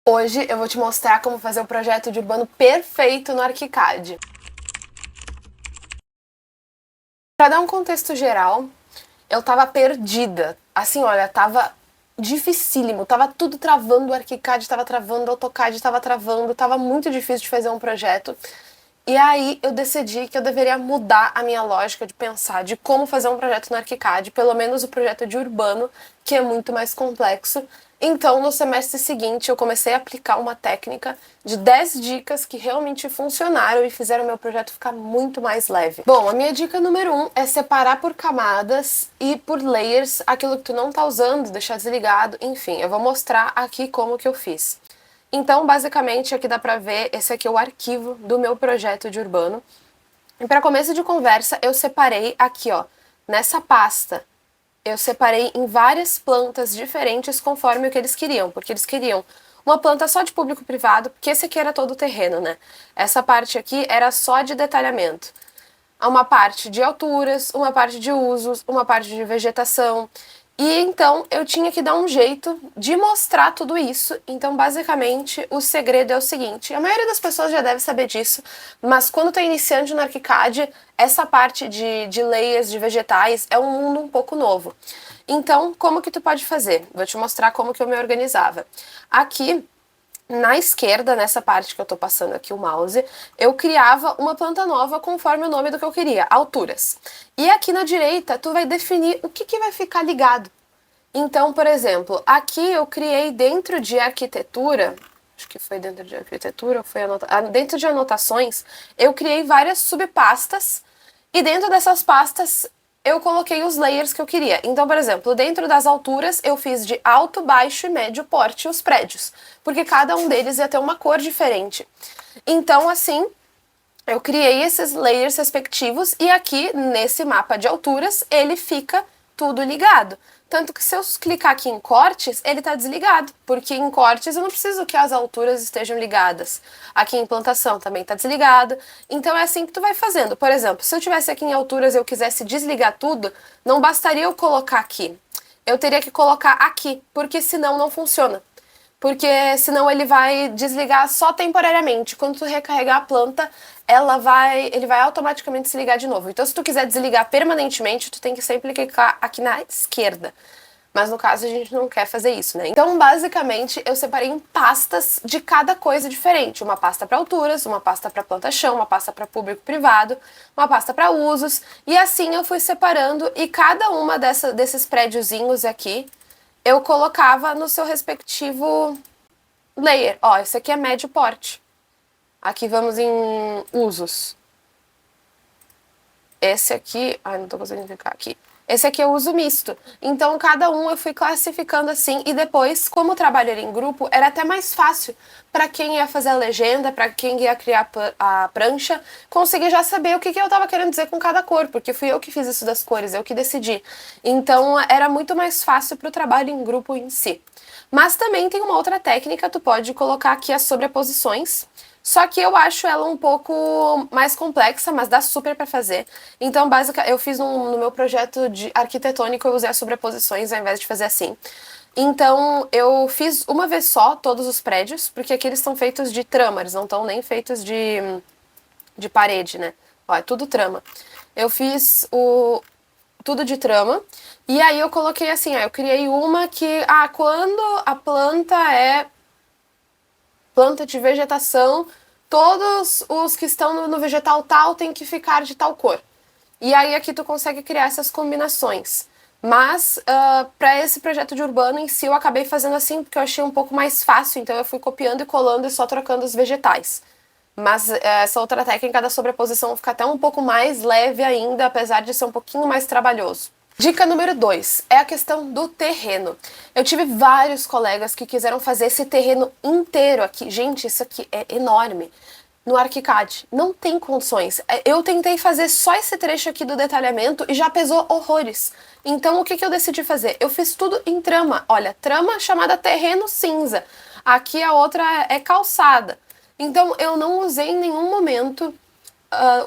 Hoje eu vou te mostrar como fazer o projeto de urbano perfeito no ArchiCAD. Para dar um contexto geral, eu tava perdida. Assim, olha, tava dificílimo, tava tudo travando, o ArchiCAD tava travando, o AutoCAD tava travando, tava muito difícil de fazer um projeto. E aí eu decidi que eu deveria mudar a minha lógica de pensar de como fazer um projeto no ArchiCAD, pelo menos o projeto de urbano, que é muito mais complexo. Então, no semestre seguinte, eu comecei a aplicar uma técnica de 10 dicas que realmente funcionaram e fizeram meu projeto ficar muito mais leve. Bom, a minha dica número 1 é separar por camadas e por layers aquilo que tu não tá usando, deixar desligado, enfim, eu vou mostrar aqui como que eu fiz. Então, basicamente, aqui dá pra ver, esse aqui é o arquivo do meu projeto de urbano. E para começo de conversa, eu separei aqui, ó, nessa pasta, eu separei em várias plantas diferentes conforme o que eles queriam, porque eles queriam uma planta só de público-privado, porque esse aqui era todo o terreno, né? Essa parte aqui era só de detalhamento. Uma parte de alturas, uma parte de usos, uma parte de vegetação. E então eu tinha que dar um jeito de mostrar tudo isso. Então, basicamente, o segredo é o seguinte: a maioria das pessoas já deve saber disso, mas quando tá iniciando no ArchiCAD, essa parte de layers de vegetais é um mundo um pouco novo. Então, como que tu pode fazer? Vou te mostrar como que eu me organizava. Aqui, na esquerda, nessa parte que eu tô passando aqui o mouse, eu criava uma planta nova conforme o nome do que eu queria, alturas. E aqui na direita, tu vai definir o que vai ficar ligado. Então, por exemplo, aqui eu criei dentro de arquitetura, acho que foi dentro de arquitetura, foi dentro de anotações, eu criei várias subpastas, e dentro dessas pastas eu coloquei os layers que eu queria. Então, por exemplo, dentro das alturas, eu fiz de alto, baixo e médio porte os prédios, porque cada um deles ia ter uma cor diferente. Então, assim, eu criei esses layers respectivos e aqui, nesse mapa de alturas, ele fica tudo ligado. Tanto que se eu clicar aqui em cortes, ele está desligado, porque em cortes eu não preciso que as alturas estejam ligadas. Aqui em plantação também está desligado. Então é assim que tu vai fazendo. Por exemplo, se eu tivesse aqui em alturas e eu quisesse desligar tudo, não bastaria eu colocar aqui. Eu teria que colocar aqui, porque senão não funciona. Porque senão ele vai desligar só temporariamente. Quando tu recarregar a planta, ele vai automaticamente se ligar de novo. Então, se tu quiser desligar permanentemente, tu tem que sempre clicar aqui na esquerda. Mas no caso a gente não quer fazer isso, né? Então, basicamente, eu separei em pastas de cada coisa diferente. Uma pasta para alturas, uma pasta para planta-chão, uma pasta para público-privado, uma pasta para usos. E assim eu fui separando e cada uma desses prédiozinhos aqui eu colocava no seu respectivo layer. Ó, esse aqui é médio porte. Aqui vamos em usos. Esse aqui... Ai, não tô conseguindo clicar aqui. Esse aqui é o uso misto. Então, cada um eu fui classificando assim. E depois, como o trabalho era em grupo, era até mais fácil para quem ia fazer a legenda, para quem ia criar a prancha, conseguir já saber o que eu tava querendo dizer com cada cor, porque fui eu que fiz isso das cores, eu que decidi. Então, era muito mais fácil para o trabalho em grupo em si. Mas também tem uma outra técnica, tu pode colocar aqui as sobreposições. Só que eu acho ela um pouco mais complexa, mas dá super pra fazer. Então, basicamente, eu fiz no meu projeto de arquitetônico, eu usei as sobreposições ao invés de fazer assim. Então, eu fiz uma vez só todos os prédios, porque aqui eles são feitos de trama, eles não estão nem feitos de parede, né? Ó, é tudo trama. Eu fiz tudo de trama, e aí eu coloquei assim, ó, eu criei uma que, quando a planta é planta de vegetação, todos os que estão no vegetal tal têm que ficar de tal cor. E aí aqui tu consegue criar essas combinações. Mas para esse projeto de urbano em si eu acabei fazendo assim porque eu achei um pouco mais fácil, então eu fui copiando e colando e só trocando os vegetais. Mas essa outra técnica da sobreposição fica até um pouco mais leve ainda, apesar de ser um pouquinho mais trabalhoso. Dica número 2 é a questão do terreno. Eu tive vários colegas que quiseram fazer esse terreno inteiro aqui. Gente, isso aqui é enorme. No ArchiCAD, não tem condições. Eu tentei fazer só esse trecho aqui do detalhamento e já pesou horrores. Então, o que eu decidi fazer? Eu fiz tudo em trama. Olha, trama chamada terreno cinza. Aqui a outra é calçada. Então, eu não usei em nenhum momento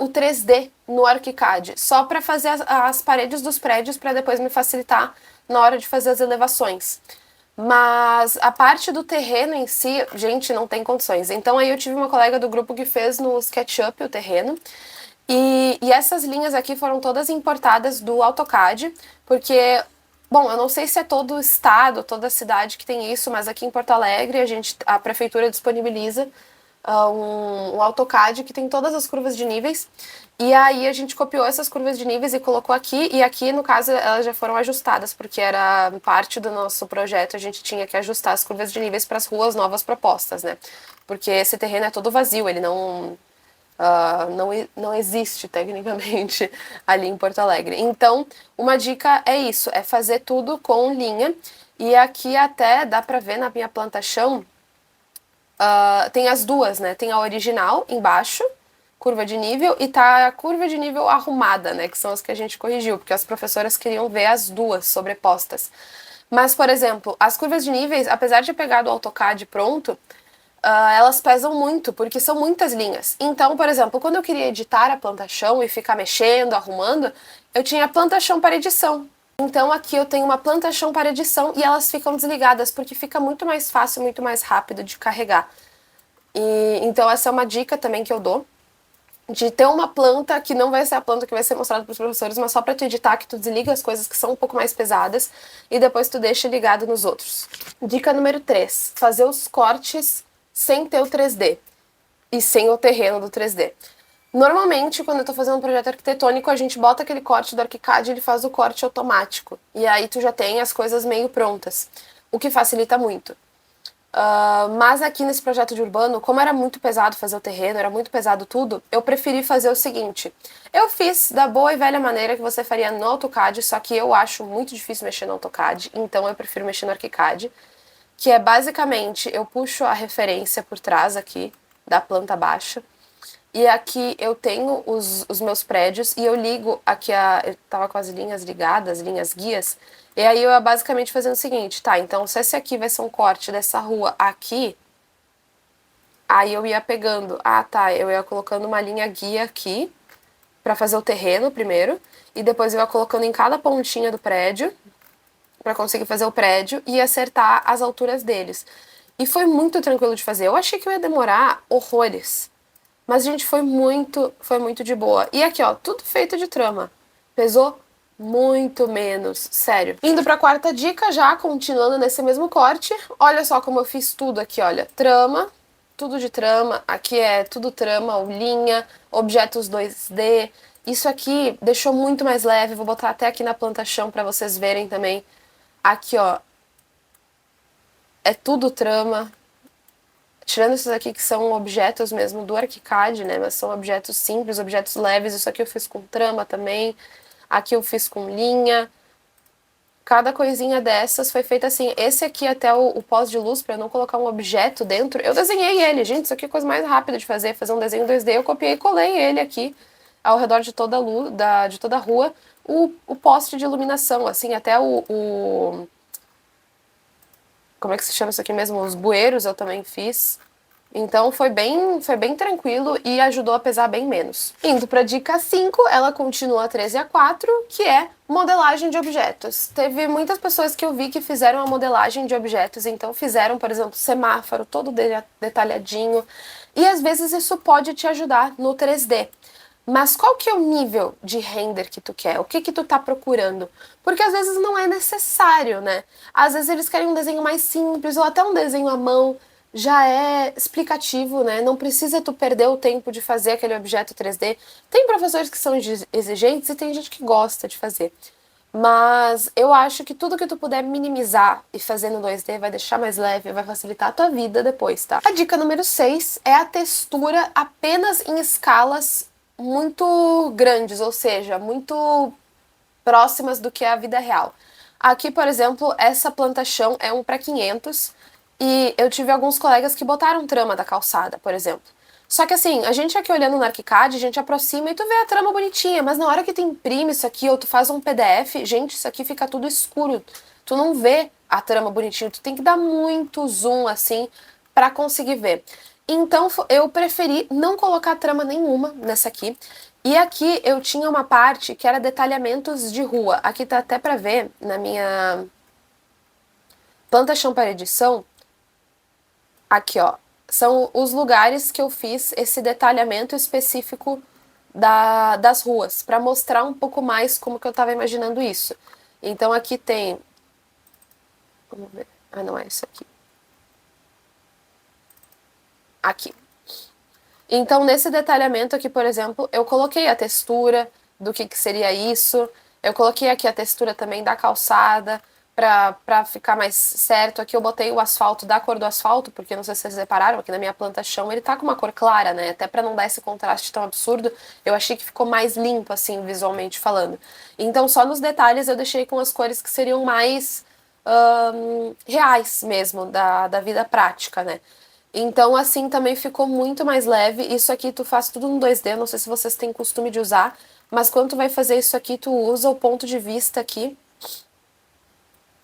o 3D no ArchiCAD, só para fazer as paredes dos prédios para depois me facilitar na hora de fazer as elevações. Mas a parte do terreno em si, gente, não tem condições. Então aí eu tive uma colega do grupo que fez no SketchUp o terreno. E essas linhas aqui foram todas importadas do AutoCAD, porque, bom, eu não sei se é todo o estado, toda a cidade que tem isso, mas aqui em Porto Alegre a prefeitura disponibiliza um AutoCAD que tem todas as curvas de níveis. E aí a gente copiou essas curvas de níveis e colocou aqui, e aqui, no caso, elas já foram ajustadas, porque era parte do nosso projeto, a gente tinha que ajustar as curvas de níveis para as ruas novas propostas, né? Porque esse terreno é todo vazio, ele não existe tecnicamente ali em Porto Alegre. Então, uma dica é isso, é fazer tudo com linha, e aqui até dá pra ver na minha planta chão, tem as duas, né? Tem a original embaixo, curva de nível, e tá a curva de nível arrumada, né? Que são as que a gente corrigiu, porque as professoras queriam ver as duas sobrepostas. Mas, por exemplo, as curvas de níveis, apesar de pegar do AutoCAD pronto, elas pesam muito, porque são muitas linhas. Então, por exemplo, quando eu queria editar a planta-chão e ficar mexendo, arrumando, eu tinha planta-chão para edição. Então aqui eu tenho uma planta-chão para edição e elas ficam desligadas, porque fica muito mais fácil, muito mais rápido de carregar. Então essa é uma dica também que eu dou, de ter uma planta que não vai ser a planta que vai ser mostrada para os professores, mas só para tu editar, que tu desliga as coisas que são um pouco mais pesadas e depois tu deixa ligado nos outros. Dica número 3, fazer os cortes sem ter o 3D e sem o terreno do 3D. Normalmente, quando eu tô fazendo um projeto arquitetônico, a gente bota aquele corte do ArchiCAD e ele faz o corte automático. E aí tu já tem as coisas meio prontas, o que facilita muito. Mas aqui nesse projeto de urbano, como era muito pesado fazer o terreno, era muito pesado tudo, eu preferi fazer o seguinte. Eu fiz da boa e velha maneira que você faria no AutoCAD, só que eu acho muito difícil mexer no AutoCAD, então eu prefiro mexer no ArchiCAD, que é basicamente, eu puxo a referência por trás aqui, da planta baixa, e aqui eu tenho os meus prédios e eu ligo aqui eu tava com as linhas ligadas, linhas guias, e aí eu ia basicamente fazendo o seguinte, tá, então se esse aqui vai ser um corte dessa rua aqui, aí eu ia pegando, tá, eu ia colocando uma linha guia aqui, pra fazer o terreno primeiro, e depois eu ia colocando em cada pontinha do prédio, pra conseguir fazer o prédio e acertar as alturas deles. E foi muito tranquilo de fazer, eu achei que eu ia demorar horrores. Mas, gente, foi muito de boa. E aqui, ó, tudo feito de trama. Pesou muito menos, sério. Indo pra quarta dica, já continuando nesse mesmo corte, olha só como eu fiz tudo aqui, olha. Trama, tudo de trama. Aqui é tudo trama, linha, objetos 2D. Isso aqui deixou muito mais leve, vou botar até aqui na planta chão pra vocês verem também. Aqui, ó, é tudo trama. Tirando esses aqui que são objetos mesmo do ArchiCAD, né, mas são objetos simples, objetos leves, isso aqui eu fiz com trama também, aqui eu fiz com linha, cada coisinha dessas foi feita assim, esse aqui até o pós de luz, para eu não colocar um objeto dentro, eu desenhei ele, gente, isso aqui é a coisa mais rápida de fazer um desenho 2D, eu copiei e colei ele aqui, ao redor de toda a luz, de toda a rua, o poste de iluminação, assim, até como é que se chama isso aqui mesmo? Os bueiros eu também fiz. Então foi bem tranquilo e ajudou a pesar bem menos. Indo para dica 5, ela continua 13 a 4, que é modelagem de objetos. Teve muitas pessoas que eu vi que fizeram a modelagem de objetos, então fizeram, por exemplo, semáforo todo detalhadinho, e às vezes isso pode te ajudar no 3D. Mas qual que é o nível de render que tu quer? O que que tu tá procurando? Porque às vezes não é necessário, né? Às vezes eles querem um desenho mais simples ou até um desenho à mão já é explicativo, né? Não precisa tu perder o tempo de fazer aquele objeto 3D. Tem professores que são exigentes e tem gente que gosta de fazer. Mas eu acho que tudo que tu puder minimizar e fazer no 2D vai deixar mais leve, vai facilitar a tua vida depois, tá? A dica número 6 é a textura apenas em escalas muito grandes, ou seja, muito próximas do que é a vida real. Aqui, por exemplo, essa planta-chão é um para 500 e eu tive alguns colegas que botaram trama da calçada, por exemplo. Só que assim, a gente aqui olhando no ArchiCAD, a gente aproxima e tu vê a trama bonitinha, mas na hora que tu imprime isso aqui ou tu faz um PDF, gente, isso aqui fica tudo escuro. Tu não vê a trama bonitinha, tu tem que dar muito zoom assim para conseguir ver. Então eu preferi não colocar trama nenhuma nessa aqui. E aqui eu tinha uma parte que era detalhamentos de rua. Aqui tá até pra ver Planta chão paredição, aqui ó, são os lugares que eu fiz esse detalhamento específico das ruas, para mostrar um pouco mais como que eu tava imaginando isso. Então aqui tem... Vamos ver. Ah, não é isso aqui. Aqui. Então, nesse detalhamento aqui, por exemplo, eu coloquei a textura do que seria isso. Eu coloquei aqui a textura também da calçada, pra ficar mais certo. Aqui eu botei o asfalto da cor do asfalto, porque não sei se vocês repararam, aqui na minha planta chão ele tá com uma cor clara, né? Até pra não dar esse contraste tão absurdo, eu achei que ficou mais limpo, assim, visualmente falando. Então, só nos detalhes eu deixei com as cores que seriam mais reais mesmo, da vida prática, né? Então, assim, também ficou muito mais leve. Isso aqui tu faz tudo no 2D, não sei se vocês têm costume de usar, mas quando tu vai fazer isso aqui, tu usa o ponto de vista aqui.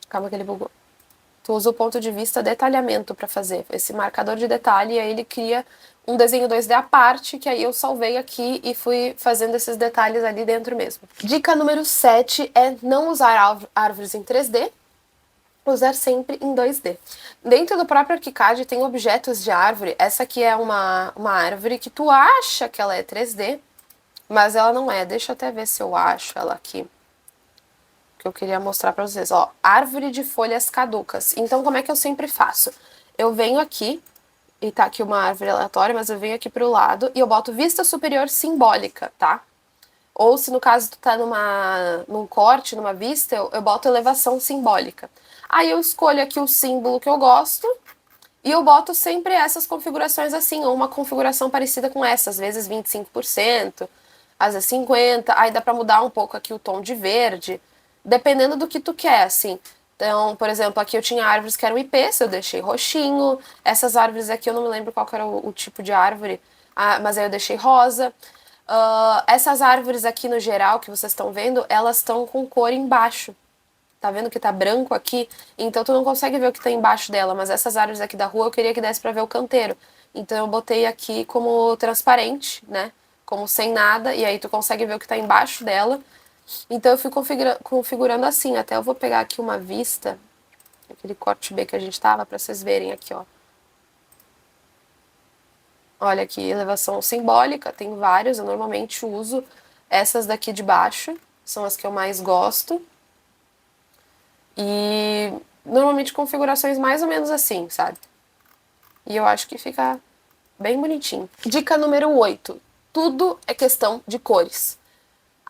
Calma que ele bugou. Tu usa o ponto de vista detalhamento pra fazer esse marcador de detalhe, e aí ele cria um desenho 2D à parte, que aí eu salvei aqui e fui fazendo esses detalhes ali dentro mesmo. Dica número 7 é não usar árvores em 3D, usar sempre em 2D. Dentro do próprio ArchiCAD tem objetos de árvore. Essa aqui é uma árvore que tu acha que ela é 3D, mas ela não é. Deixa eu até ver se eu acho ela aqui. Que eu queria mostrar pra vocês. Ó, árvore de folhas caducas. Então, como é que eu sempre faço? Eu venho aqui, e tá aqui uma árvore aleatória, mas eu venho aqui pro lado e eu boto vista superior simbólica, tá? Ou se no caso tu tá num corte, numa vista, eu boto elevação simbólica. Aí eu escolho aqui o símbolo que eu gosto e eu boto sempre essas configurações assim, ou uma configuração parecida com essa, às vezes 25%, às vezes 50%, aí dá pra mudar um pouco aqui o tom de verde, dependendo do que tu quer, assim. Então, por exemplo, aqui eu tinha árvores que eram ipês, eu deixei roxinho, essas árvores aqui eu não me lembro qual que era o tipo de árvore, mas aí eu deixei rosa. Essas árvores aqui no geral que vocês estão vendo, elas estão com cor embaixo. Tá vendo que tá branco aqui? Então tu não consegue ver o que tá embaixo dela, mas essas árvores aqui da rua eu queria que desse pra ver o canteiro. Então eu botei aqui como transparente, né? Como sem nada, e aí tu consegue ver o que tá embaixo dela. Então eu fui configurando assim, até eu vou pegar aqui uma vista, aquele corte B que a gente tava, pra vocês verem aqui, ó. Olha aqui, elevação simbólica, tem vários, eu normalmente uso essas daqui de baixo, são as que eu mais gosto. E normalmente configurações mais ou menos assim, sabe? E eu acho que fica bem bonitinho. Dica número 8. Tudo é questão de cores.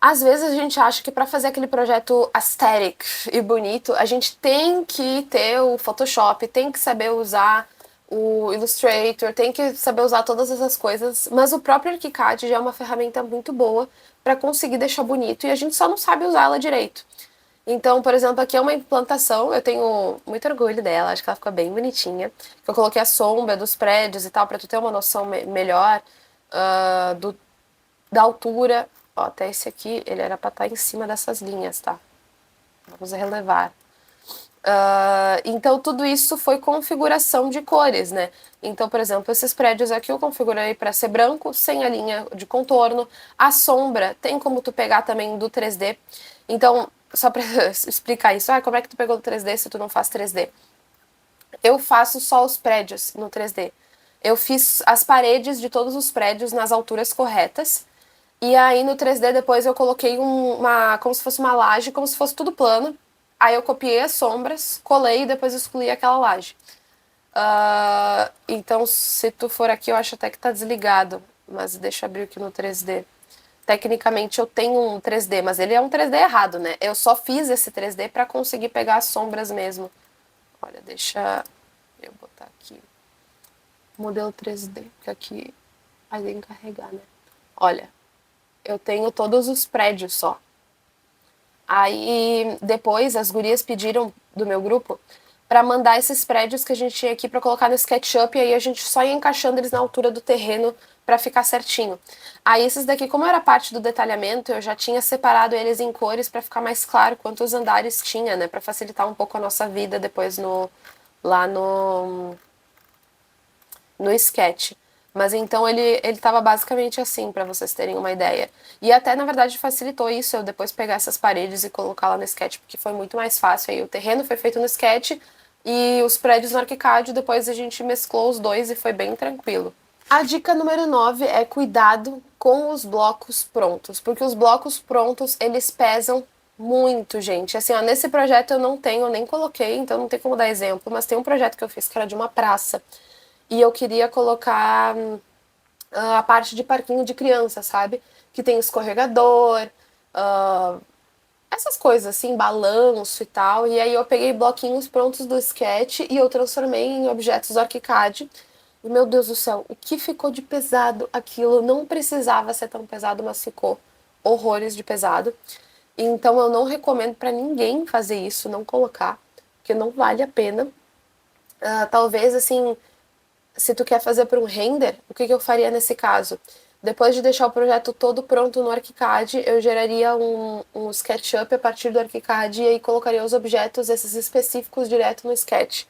Às vezes a gente acha que para fazer aquele projeto aesthetic e bonito, a gente tem que ter o Photoshop, tem que saber usar o Illustrator, tem que saber usar todas essas coisas, mas o próprio ArchiCAD já é uma ferramenta muito boa para conseguir deixar bonito e a gente só não sabe usá-la direito. Então, por exemplo, aqui é uma implantação, eu tenho muito orgulho dela, acho que ela ficou bem bonitinha. Eu coloquei a sombra dos prédios e tal, pra tu ter uma noção melhor da altura. Ó, até esse aqui, ele era pra estar em cima dessas linhas, tá? Vamos relevar. Então, tudo isso foi configuração de cores, né? Então, por exemplo, esses prédios aqui eu configurei para ser branco, sem a linha de contorno. A sombra tem como tu pegar também do 3D. Então, só para explicar isso, como é que tu pegou do 3D se tu não faz 3D? Eu faço só os prédios no 3D. Eu fiz as paredes de todos os prédios nas alturas corretas. E aí no 3D depois eu coloquei como se fosse uma laje, como se fosse tudo plano. Aí eu copiei as sombras, colei e depois excluí aquela laje. Então se tu for aqui, eu acho até que tá desligado. Mas deixa eu abrir aqui no 3D. Tecnicamente eu tenho um 3D, mas ele é um 3D errado, né? Eu só fiz esse 3D pra conseguir pegar as sombras mesmo. Olha, deixa eu botar aqui. Modelo 3D, porque aqui vai tem que carregar, né? Olha, eu tenho todos os prédios só. Aí depois as gurias pediram do meu grupo pra mandar esses prédios que a gente tinha aqui pra colocar no SketchUp e aí a gente só ia encaixando eles na altura do terreno pra ficar certinho. Aí esses daqui, como era parte do detalhamento, eu já tinha separado eles em cores pra ficar mais claro quantos andares tinha, né, pra facilitar um pouco a nossa vida depois lá no Sketch. Mas então ele tava basicamente assim, pra vocês terem uma ideia. E até, na verdade, facilitou isso, eu depois pegar essas paredes e colocar lá no Sketch, porque foi muito mais fácil. Aí o terreno foi feito no Sketch, e os prédios no ArchiCAD, depois a gente mesclou os dois e foi bem tranquilo. A dica número 9 é cuidado com os blocos prontos, porque os blocos prontos, eles pesam muito, gente. Assim, ó, nesse projeto eu não tenho, nem coloquei, então não tem como dar exemplo, mas tem um projeto que eu fiz que era de uma praça, e eu queria colocar a parte de parquinho de criança, sabe? Que tem escorregador, essas coisas assim, balanço e tal. E aí eu peguei bloquinhos prontos do Sketch e eu transformei em objetos do ArchiCAD. E meu Deus do céu, o que ficou de pesado aquilo? Não precisava ser tão pesado, mas ficou horrores de pesado. Então eu não recomendo para ninguém fazer isso, não colocar, porque não vale a pena. Talvez assim, se tu quer fazer para um render, o que eu faria nesse caso? Depois de deixar o projeto todo pronto no ArchiCAD, eu geraria um SketchUp a partir do ArchiCAD e aí colocaria os objetos, esses específicos, direto no Sketch.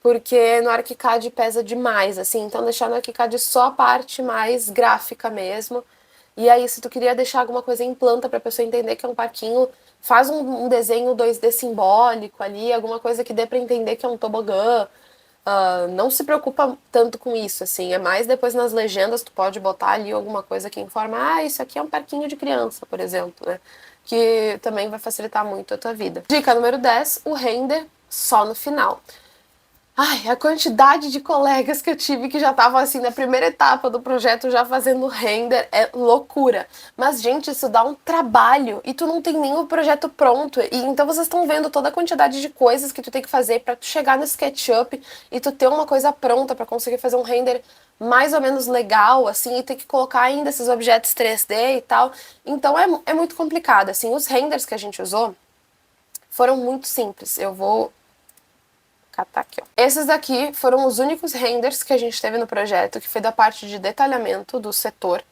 Porque no ArchiCAD pesa demais, assim, então deixar no ArchiCAD só a parte mais gráfica mesmo. E aí, se tu queria deixar alguma coisa em planta pra pessoa entender que é um parquinho, faz um desenho 2D simbólico ali, alguma coisa que dê pra entender que é um tobogã. Não se preocupa tanto com isso, assim, é mais depois nas legendas tu pode botar ali alguma coisa que informa, isso aqui é um parquinho de criança, por exemplo, né? Que também vai facilitar muito a tua vida. Dica número 10, o render só no final. Ai, a quantidade de colegas que eu tive que já estavam assim na primeira etapa do projeto já fazendo render é loucura. Mas, gente, isso dá um trabalho e tu não tem nem o projeto pronto. E então vocês estão vendo toda a quantidade de coisas que tu tem que fazer para tu chegar no SketchUp e tu ter uma coisa pronta para conseguir fazer um render mais ou menos legal, assim, e ter que colocar ainda esses objetos 3D e tal. Então é muito complicado, assim. Os renders que a gente usou foram muito simples. Eu vou catar aqui, ó. Esses daqui foram os únicos renders que a gente teve no projeto, que foi da parte de detalhamento do setor.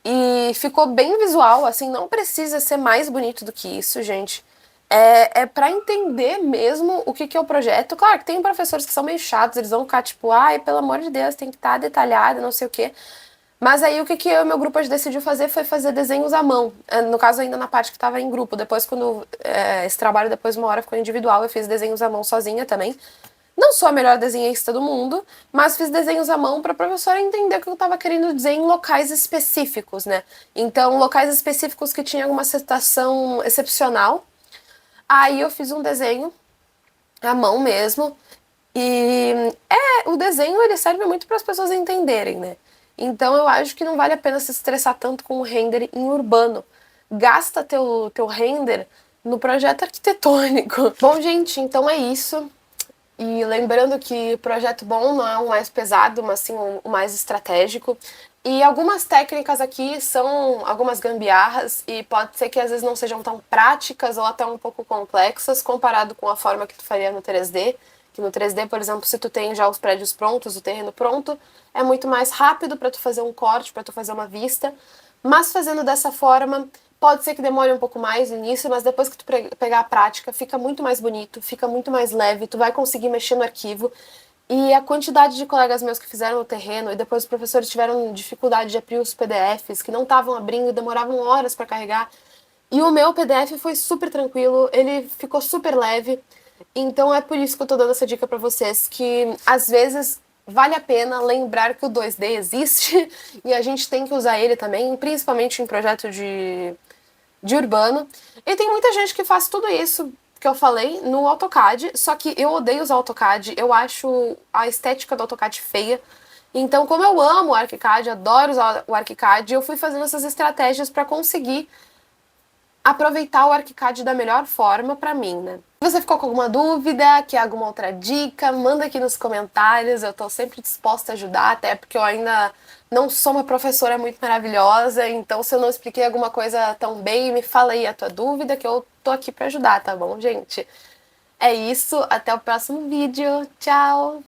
E ficou bem visual, assim, não precisa ser mais bonito do que isso, gente. É pra entender mesmo o que é o projeto. Claro que tem professores que são meio chatos, eles vão ficar tipo, ai, pelo amor de Deus, tem que estar detalhado, não sei o quê. Mas aí o que eu e meu grupo decidiu fazer foi fazer desenhos à mão. No caso, ainda na parte que estava em grupo. Depois, quando esse trabalho, depois uma hora ficou individual, eu fiz desenhos à mão sozinha também. Não sou a melhor desenhista do mundo, mas fiz desenhos à mão para a professora entender o que eu estava querendo dizer em locais específicos, né? Então, locais específicos que tinham alguma situação excepcional. Aí eu fiz um desenho à mão mesmo. E o desenho ele serve muito para as pessoas entenderem, né? Então eu acho que não vale a pena se estressar tanto com o render em urbano. Gasta teu render no projeto arquitetônico. Bom, gente, então é isso. E lembrando que projeto bom não é o mais pesado, mas sim o mais estratégico. E algumas técnicas aqui são algumas gambiarras e pode ser que às vezes não sejam tão práticas ou até um pouco complexas comparado com a forma que tu faria no 3D. Que no 3D, por exemplo, se tu tem já os prédios prontos, o terreno pronto, é muito mais rápido para tu fazer um corte, para tu fazer uma vista. Mas fazendo dessa forma, pode ser que demore um pouco mais no início, mas depois que tu pegar a prática, fica muito mais bonito, fica muito mais leve, tu vai conseguir mexer no arquivo. E a quantidade de colegas meus que fizeram o terreno e depois os professores tiveram dificuldade de abrir os PDFs, que não estavam abrindo e demoravam horas para carregar. E o meu PDF foi super tranquilo, ele ficou super leve. Então é por isso que eu tô dando essa dica pra vocês, que às vezes vale a pena lembrar que o 2D existe e a gente tem que usar ele também, principalmente em projeto de urbano. E tem muita gente que faz tudo isso que eu falei no AutoCAD, só que eu odeio usar o AutoCAD, eu acho a estética do AutoCAD feia. Então, como eu amo o ArchiCAD, adoro usar o ArchiCAD, eu fui fazendo essas estratégias para conseguir aproveitar o ArchiCAD da melhor forma pra mim, né? Se você ficou com alguma dúvida, quer alguma outra dica, manda aqui nos comentários, eu tô sempre disposta a ajudar, até porque eu ainda não sou uma professora muito maravilhosa, então se eu não expliquei alguma coisa tão bem, me fala aí a tua dúvida, que eu tô aqui pra ajudar, tá bom, gente? É isso, até o próximo vídeo, tchau!